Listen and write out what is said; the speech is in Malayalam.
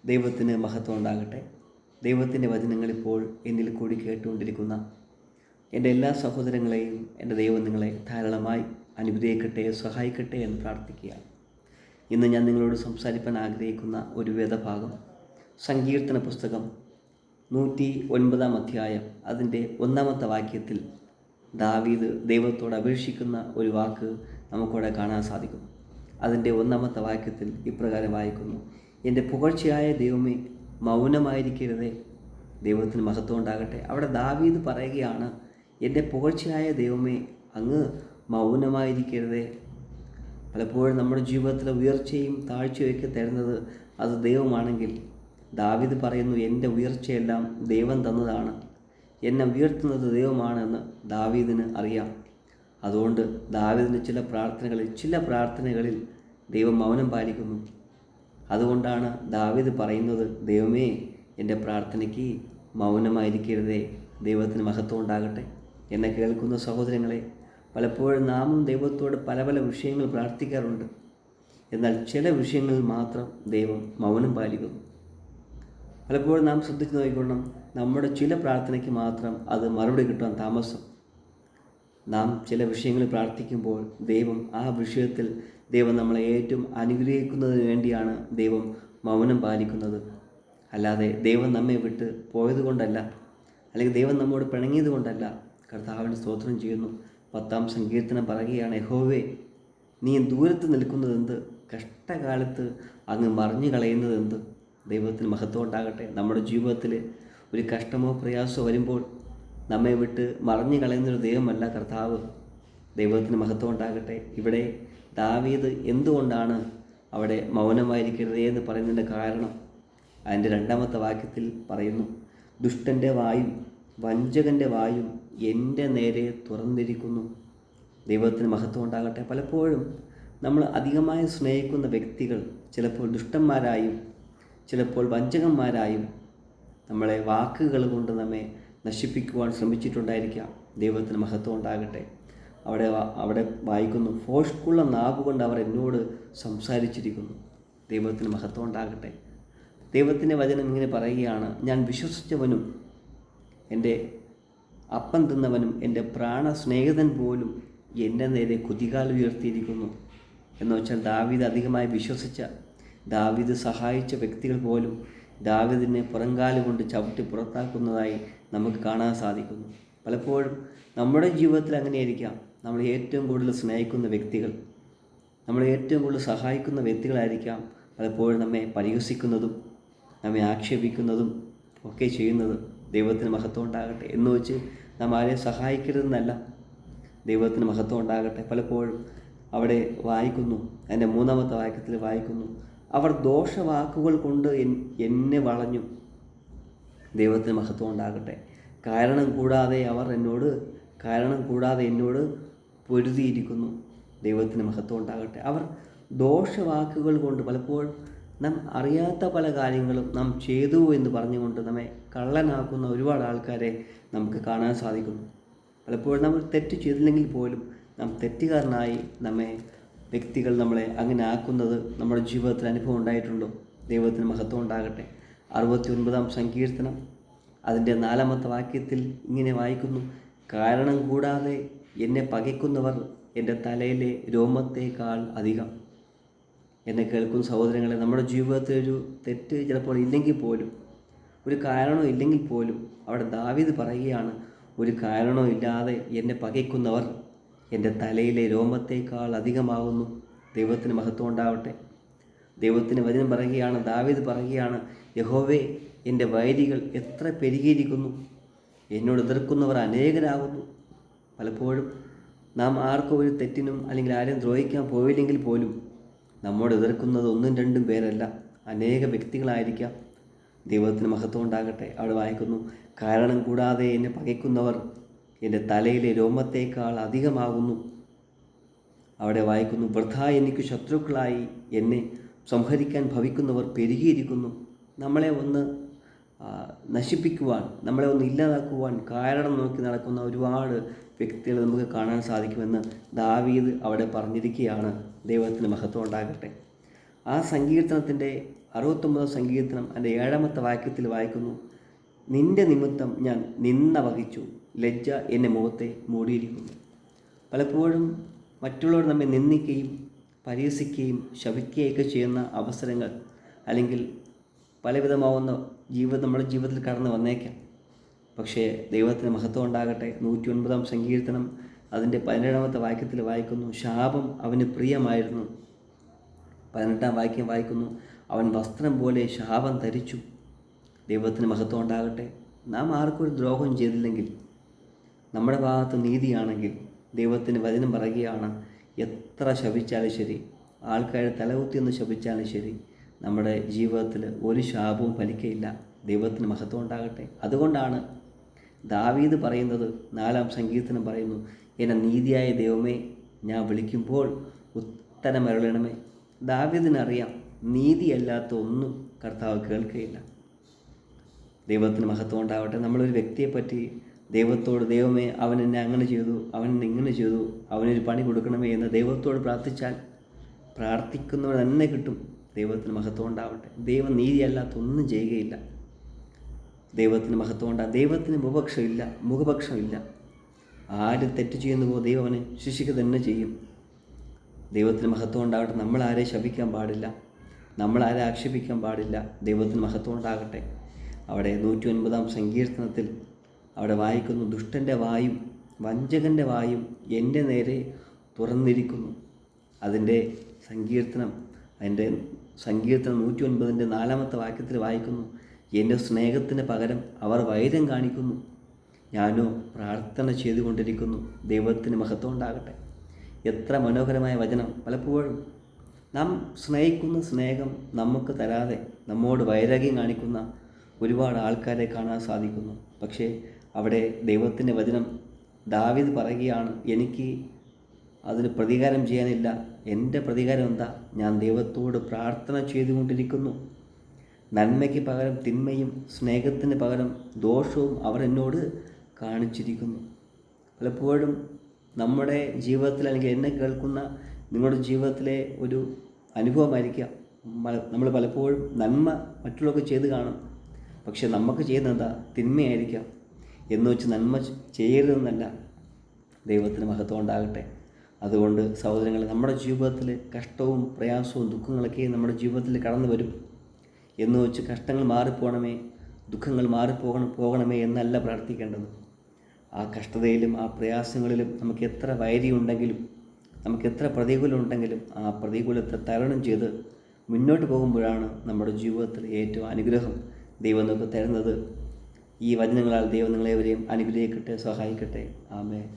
ദൈവത്തിന് മഹത്വം ഉണ്ടാകട്ടെ. ദൈവത്തിൻ്റെ വചനങ്ങളിപ്പോൾ എന്നിൽ കൂടി കേട്ടുകൊണ്ടിരിക്കുന്ന എൻ്റെ എല്ലാ സഹോദരങ്ങളെയും എൻ്റെ ദൈവം നിങ്ങളെ ധാരാളമായി അനുഗ്രഹിക്കട്ടെ, സഹായിക്കട്ടെ എന്ന് പ്രാർത്ഥിക്കുക. ഇന്ന് ഞാൻ നിങ്ങളോട് സംസാരിക്കാൻ ആഗ്രഹിക്കുന്ന ഒരു വേദഭാഗം സങ്കീർത്തന പുസ്തകം 109 അധ്യായം അതിൻ്റെ 1 വാക്യത്തിൽ ദാവീദ് ദൈവത്തോട് അപേക്ഷിക്കുന്ന ഒരു വാക്ക് നമുക്കവിടെ കാണാൻ സാധിക്കും. അതിൻ്റെ 1 വാക്യത്തിൽ ഇപ്രകാരം വായിക്കുന്നു: എൻ്റെ പുകഴ്ചയായ ദൈവമേ, മൗനമായിരിക്കരുതേ. ദൈവത്തിന് മഹത്വം ഉണ്ടാകട്ടെ. അവിടെ ദാവീദ് പറയുകയാണ്, എൻ്റെ പുകഴ്ചയായ ദൈവമേ, അങ്ങ് മൗനമായിരിക്കരുതേ. പലപ്പോഴും നമ്മുടെ ജീവിതത്തിലെ ഉയർച്ചയും താഴ്ചയൊക്കെ തരുന്നത് അത് ദൈവമാണെങ്കിൽ ദാവീദ് പറയുന്നു, എൻ്റെ ഉയർച്ചയെല്ലാം ദൈവം തന്നതാണ്, എന്നെ ഉയർത്തുന്നത് ദൈവമാണെന്ന് ദാവീദിന് അറിയാം. അതുകൊണ്ട് ദാവീദിൻ്റെ ചില പ്രാർത്ഥനകളിൽ ദൈവം മൗനം പാലിക്കുന്നു. അതുകൊണ്ടാണ് ദാവീദ് പറയുന്നത്, ദൈവമേ, എൻ്റെ പ്രാർത്ഥനയ്ക്ക് മൗനമായിരിക്കരുതേ. ദൈവത്തിന് മഹത്വം ഉണ്ടാകട്ടെ. എന്നെ കേൾക്കുന്ന സഹോദരങ്ങളെ, പലപ്പോഴും നാമും ദൈവത്തോട് പല പല വിഷയങ്ങൾ പ്രാർത്ഥിക്കാറുണ്ട്. എന്നാൽ ചില വിഷയങ്ങളിൽ മാത്രം ദൈവം മൗനം പാലിക്കുന്നു. പലപ്പോഴും നാം ശ്രദ്ധിച്ചു നോക്കിക്കൊള്ളണം, നമ്മുടെ ചില പ്രാർത്ഥനയ്ക്ക് മാത്രം അത് മറുപടി കിട്ടാൻ താമസം. നാം ചില വിഷയങ്ങൾ പ്രാർത്ഥിക്കുമ്പോൾ ആ വിഷയത്തിൽ ദൈവം നമ്മളെ ഏറ്റവും അനുഗ്രഹിക്കുന്നതിന് വേണ്ടിയാണ് ദൈവം മൗനം പാലിക്കുന്നത്. അല്ലാതെ ദൈവം നമ്മെ വിട്ട് പോയത് കൊണ്ടല്ല, അല്ലെങ്കിൽ ദൈവം നമ്മോട് പിണങ്ങിയത് കൊണ്ടല്ല. കർത്താവിന് സ്തോത്രം ചെയ്യുന്നു. 10 സങ്കീർത്തനം പറയുകയാണ്, യഹോവേ, നീ ദൂരത്ത് നിൽക്കുന്നതെന്ത്? കഷ്ടകാലത്ത് അങ്ങ് മറിഞ്ഞു കളയുന്നതെന്ത്? ദൈവത്തിന് മഹത്വം ഉണ്ടാകട്ടെ. നമ്മുടെ ജീവിതത്തിൽ ഒരു കഷ്ടമോ പ്രയാസമോ വരുമ്പോൾ നമ്മെ വിട്ട് മറിഞ്ഞു കളയുന്നൊരു ദൈവമല്ല കർത്താവ്. ദൈവത്തിന് മഹത്വം ഉണ്ടാകട്ടെ. ഇവിടെ ദാവീദ് എന്തുകൊണ്ടാണ് അവിടെ മൗനമായിരിക്കരുതേ എന്ന് പറയുന്നതിൻ്റെ കാരണം അതിൻ്റെ 2 വാക്യത്തിൽ പറയുന്നു, ദുഷ്ടൻ്റെ വായും വഞ്ചകൻ്റെ വായും എൻ്റെ നേരെ തുറന്നിരിക്കുന്നു. ദൈവത്തിന് മഹത്വം ഉണ്ടാകട്ടെ. പലപ്പോഴും നമ്മൾ അധികമായി സ്നേഹിക്കുന്ന വ്യക്തികൾ ചിലപ്പോൾ ദുഷ്ടന്മാരായും ചിലപ്പോൾ വഞ്ചകന്മാരായും നമ്മളെ വാക്കുകൾ കൊണ്ട് നമ്മെ നശിപ്പിക്കുവാൻ ശ്രമിച്ചിട്ടുണ്ടായിരിക്കാം. ദൈവത്തിന് മഹത്വം ഉണ്ടാകട്ടെ. അവിടെ വായിക്കുന്നു, ഫോഷ്കുള്ള നാവുകൊണ്ട് അവർ എന്നോട് സംസാരിച്ചിരിക്കുന്നു. ദൈവത്തിന് മഹത്വം ഉണ്ടാകട്ടെ. ദൈവത്തിൻ്റെ വചനം ഇങ്ങനെ പറയുകയാണ്, ഞാൻ വിശ്വസിച്ചവനും എൻ്റെ അപ്പം തിന്നവനും എൻ്റെ പ്രാണസ്നേഹിതൻ പോലും എൻ്റെ നേരെ കുതികാൽ ഉയർത്തിയിരിക്കുന്നു. എന്ന് വെച്ചാൽ ദാവീദ് അധികമായി വിശ്വസിച്ച, ദാവീദ് സഹായിച്ച വ്യക്തികൾ പോലും ദാവീദിനെ പുറങ്കാല് കൊണ്ട് ചവിട്ടി പുറത്താക്കുന്നതായി നമുക്ക് കാണാൻ സാധിക്കുന്നു. പലപ്പോഴും നമ്മുടെ ജീവിതത്തിൽ അങ്ങനെയായിരിക്കാം. നമ്മൾ ഏറ്റവും കൂടുതൽ സ്നേഹിക്കുന്ന വ്യക്തികൾ, നമ്മളെ ഏറ്റവും കൂടുതൽ സഹായിക്കുന്ന വ്യക്തികളായിരിക്കാം പലപ്പോഴും നമ്മെ പരിഹസിക്കുന്നതും നമ്മെ ആക്ഷേപിക്കുന്നതും ഒക്കെ ചെയ്യുന്നത്. ദൈവത്തിന് മഹത്വം ഉണ്ടാകട്ടെ. എന്ന് വെച്ച് നാം ആരെയും സഹായിക്കരുതെന്നല്ല. ദൈവത്തിന് മഹത്വം ഉണ്ടാകട്ടെ. പലപ്പോഴും അവിടെ വായിക്കുന്നു, അതിൻ്റെ 3 വാക്യത്തിൽ വായിക്കുന്നു, അവർ ദോഷവാക്കുകൾ കൊണ്ട് എന്നെ വളഞ്ഞു. ദൈവത്തിന് മഹത്വം ഉണ്ടാകട്ടെ. കാരണം കൂടാതെ എന്നോട് പൊരുതിയിരിക്കുന്നു. ദൈവത്തിന് മഹത്വം ഉണ്ടാകട്ടെ. അവർ ദോഷവാക്കുകൾ കൊണ്ട്, പലപ്പോഴും നാം അറിയാത്ത പല കാര്യങ്ങളും നാം ചെയ്തു എന്ന് പറഞ്ഞുകൊണ്ട് നമ്മെ കള്ളനാക്കുന്ന ഒരുപാട് ആൾക്കാരെ നമുക്ക് കാണാൻ സാധിക്കുന്നു. പലപ്പോഴും നമ്മൾ തെറ്റ് ചെയ്തില്ലെങ്കിൽ പോലും നാം തെറ്റുകാരനായി വ്യക്തികൾ നമ്മളെ അങ്ങനെ ആക്കുന്നത് നമ്മുടെ ജീവിതത്തിൽ അനുഭവം ഉണ്ടായിട്ടുണ്ടോ? ദൈവത്തിന് മഹത്വം ഉണ്ടാകട്ടെ. 69 സങ്കീർത്തനം അതിൻ്റെ 4 വാക്യത്തിൽ ഇങ്ങനെ വായിക്കുന്നു, കാരണം കൂടാതെ എന്നെ പകയ്ക്കുന്നവർ എൻ്റെ തലയിലെ രോമത്തേക്കാൾ അധികം. എന്നെ കേൾക്കുന്ന സഹോദരങ്ങളെ, നമ്മുടെ ജീവിതത്തിൽ ഒരു തെറ്റ് ചിലപ്പോൾ ഇല്ലെങ്കിൽ പോലും, ഒരു കാരണവും ഇല്ലെങ്കിൽ പോലും അവിടെ ദാവീദ് പറയുകയാണ്, ഒരു കാരണവും ഇല്ലാതെ എന്നെ പകയ്ക്കുന്നവർ എൻ്റെ തലയിലെ രോമത്തേക്കാൾ അധികമാകുന്നു. ദൈവത്തിന് മഹത്വം ഉണ്ടാവട്ടെ. ദൈവത്തിന് വചനം പറയുകയാണ്, ദാവീദ് പറയുകയാണ്, യഹോവേ, എൻ്റെ വൈരികൾ എത്ര പെരുകിയിരിക്കുന്നു, എന്നോട് എതിർക്കുന്നവർ അനേകരാകുന്നു. പലപ്പോഴും നാം ആർക്കും ഒരു തെറ്റിനും അല്ലെങ്കിൽ ആരെയും ദ്രോഹിക്കാൻ പോയില്ലെങ്കിൽ പോലും നമ്മോട് എതിർക്കുന്നത് 1-2 പേരല്ല, അനേക വ്യക്തികളായിരിക്കാം. ദൈവത്തിന് മഹത്വം ഉണ്ടാകട്ടെ. അവിടെ വായിക്കുന്നു, കാരണം കൂടാതെ എന്നെ പകയ്ക്കുന്നവർ എൻ്റെ തലയിലെ രോമത്തേക്കാൾ അധികമാകുന്നു. അവിടെ വായിക്കുന്നു, വൃഥ എനിക്ക് ശത്രുക്കളായി എന്നെ സംഹരിക്കാൻ ഭവിക്കുന്നവർ പെരുകിയിരിക്കുന്നു. നമ്മളെ ഒന്ന് നശിപ്പിക്കുവാൻ, നമ്മളെ ഒന്ന് ഇല്ലാതാക്കുവാൻ കാരണം നോക്കി നടക്കുന്ന ഒരുപാട് വ്യക്തികൾ നമുക്ക് കാണാൻ സാധിക്കുമെന്ന് ദാവീദ് അവിടെ പറഞ്ഞിരിക്കുകയാണ്. ദൈവത്തിന് മഹത്വം ഉണ്ടാകട്ടെ. ആ സങ്കീർത്തനത്തിൻ്റെ 69 സങ്കീർത്തനം അതിൻ്റെ 7-ാമത്തെ വാക്യത്തിൽ വായിക്കുന്നു, നിന്റെ നിമിത്തം ഞാൻ നിന്ന വഹിച്ചു, ലജ്ജ എൻ്റെ മുഖത്തെ മൂടിയിരിക്കുന്നു. പലപ്പോഴും മറ്റുള്ളവർ നമ്മെ നിന്ദിക്കുകയും പരിഹസിക്കുകയും ശപിക്കുകയൊക്കെ ചെയ്യുന്ന അവസരങ്ങൾ അല്ലെങ്കിൽ പലവിധമാവുന്ന നമ്മുടെ ജീവിതത്തിൽ കടന്നു വന്നേക്കാം. പക്ഷേ ദൈവത്തിന് മഹത്വം ഉണ്ടാകട്ടെ. 109-ാം സങ്കീർത്തനം അതിൻ്റെ 17-ാമത്തെ വാക്യത്തിൽ വായിക്കുന്നു, ശാപം അവന് പ്രിയമായിരുന്നു. 18-ാം വാക്യം വായിക്കുന്നു, അവൻ വസ്ത്രം പോലെ ശാപം ധരിച്ചു. ദൈവത്തിന് മഹത്വം ഉണ്ടാകട്ടെ. നാം ആർക്കും ഒരു ദ്രോഹം ചെയ്തില്ലെങ്കിൽ, നമ്മുടെ ഭാഗത്ത് നീതിയാണെങ്കിൽ, ദൈവത്തിന് വചനം പറയുകയാണ്, എത്ര ശപിച്ചാലും ശരി, ആൾക്കാരെ തലകുത്തിയൊന്ന് ശപിച്ചാലും ശരി, നമ്മുടെ ജീവിതത്തിൽ ഒരു ശാപവും ഫലിക്കയില്ല. ദൈവത്തിന് മഹത്വം ഉണ്ടാകട്ടെ. അതുകൊണ്ടാണ് ദാവീദ് പറയുന്നത്, 4-ാം സങ്കീർത്തനം പറയുന്നു, എന്നെ നീതിയായ ദൈവമേ ഞാൻ വിളിക്കുമ്പോൾ ഉത്തരമരുളണമേ. ദാവീദിനറിയാം, നീതിയല്ലാത്ത ഒന്നും കർത്താവ് കേൾക്കുകയില്ല. ദൈവത്തിന് മഹത്വം ഉണ്ടാവട്ടെ. നമ്മളൊരു വ്യക്തിയെപ്പറ്റി ദൈവത്തോട്, ദൈവമേ അവൻ എന്നെ അങ്ങനെ ചെയ്തു, അവൻ എന്നെ ഇങ്ങനെ ചെയ്തു, അവനൊരു പണി കൊടുക്കണമേ എന്ന് ദൈവത്തോട് പ്രാർത്ഥിച്ചാൽ പ്രാർത്ഥിക്കുന്നവർ തന്നെ കിട്ടും. ദൈവത്തിന് മഹത്വം ഉണ്ടാവട്ടെ. ദൈവം നീതിയല്ലാത്ത ഒന്നും ചെയ്യുകയില്ല. ദൈവത്തിന് മഹത്വം ഉണ്ടാകും. ദൈവത്തിന് മുഖപക്ഷമില്ല. ആര് തെറ്റ് ചെയ്യുന്നുവോ ദൈവം അവനെ ശിക്ഷിക്കുക തന്നെ ചെയ്യും. ദൈവത്തിന് മഹത്വം ഉണ്ടാകട്ടെ. നമ്മളാരെ ശപിക്കാൻ പാടില്ല, നമ്മളാരെ ആക്ഷേപിക്കാൻ പാടില്ല. ദൈവത്തിന് മഹത്വം ഉണ്ടാകട്ടെ. അവിടെ 109-ാം സങ്കീർത്തനത്തിൽ അവിടെ വായിക്കുന്നു, ദുഷ്ടൻ്റെ വായും വഞ്ചകൻ്റെ വായും എൻ്റെ നേരെ തുറന്നിരിക്കുന്നു. അതിൻ്റെ സങ്കീർത്തനം 109-ൻ്റെ 4-ാമത്തെ വാക്യത്തിൽ വായിക്കുന്നു, എൻ്റെ സ്നേഹത്തിന് പകരം അവർ വൈരം കാണിക്കുന്നു, ഞാനോ പ്രാർത്ഥന ചെയ്തുകൊണ്ടിരിക്കുന്നു. ദൈവത്തിന് മഹത്വം ഉണ്ടാകട്ടെ. എത്ര മനോഹരമായ വചനം. പലപ്പോഴും നാം സ്നേഹിക്കുന്ന സ്നേഹം നമുക്ക് തരാതെ നമ്മോട് വൈരാഗ്യം കാണിക്കുന്ന ഒരുപാട് ആൾക്കാരെ കാണാൻ സാധിക്കുന്നു. പക്ഷേ അവിടെ ദൈവത്തിൻ്റെ വചനം ദാവീദ് പറയുകയാണ്, എനിക്ക് അതിന് പ്രതികാരം ചെയ്യാനില്ല. എൻ്റെ പ്രതികാരം എന്താ? ഞാൻ ദൈവത്തോട് പ്രാർത്ഥന ചെയ്തുകൊണ്ടിരിക്കുന്നു. നന്മയ്ക്ക് പകരം തിന്മയും സ്നേഹത്തിന് പകരം ദോഷവും അവർ എന്നോട് കാണിച്ചിരിക്കുന്നു. പലപ്പോഴും നമ്മുടെ ജീവിതത്തിൽ, അല്ലെങ്കിൽ എന്നെ കേൾക്കുന്ന നിങ്ങളുടെ ജീവിതത്തിലെ ഒരു അനുഭവമായിരിക്കാം, നമ്മൾ പലപ്പോഴും നന്മ മറ്റുള്ളവർക്ക് ചെയ്ത് കാണും, പക്ഷെ നമുക്ക് ചെയ്യുന്നത് എന്താ? തിന്മയായിരിക്കാം. എന്ന് വെച്ച് നന്മ ചെയ്യരുതെന്നല്ല. ദൈവത്തിന് മഹത്വം ഉണ്ടാകട്ടെ. അതുകൊണ്ട് സഹോദരങ്ങളെ, നമ്മുടെ ജീവിതത്തിൽ കഷ്ടവും പ്രയാസവും ദുഃഖങ്ങളൊക്കെ നമ്മുടെ ജീവിതത്തിൽ കടന്നു വരും. എന്ന് വെച്ച് കഷ്ടങ്ങൾ മാറിപ്പോകണമേ, ദുഃഖങ്ങൾ പോകണമേ എന്നല്ല പ്രാർത്ഥിക്കേണ്ടത്. ആ കഷ്ടതയിലും ആ പ്രയാസങ്ങളിലും നമുക്ക് എത്ര വൈരിയുണ്ടെങ്കിലും, നമുക്ക് എത്ര പ്രതികൂലം ഉണ്ടെങ്കിലും, ആ പ്രതികൂലത്തെ തരണം ചെയ്ത് മുന്നോട്ട് പോകുമ്പോഴാണ് നമ്മുടെ ജീവിതത്തിൽ ഏറ്റവും അനുഗ്രഹം ദൈവം നമുക്ക് തരുന്നത്. ഈ വചനങ്ങളാൽ ദൈവം നിങ്ങളെവരെയും അനുഗ്രഹിക്കട്ടെ, സഹായിക്കട്ടെ. ആമേൻ.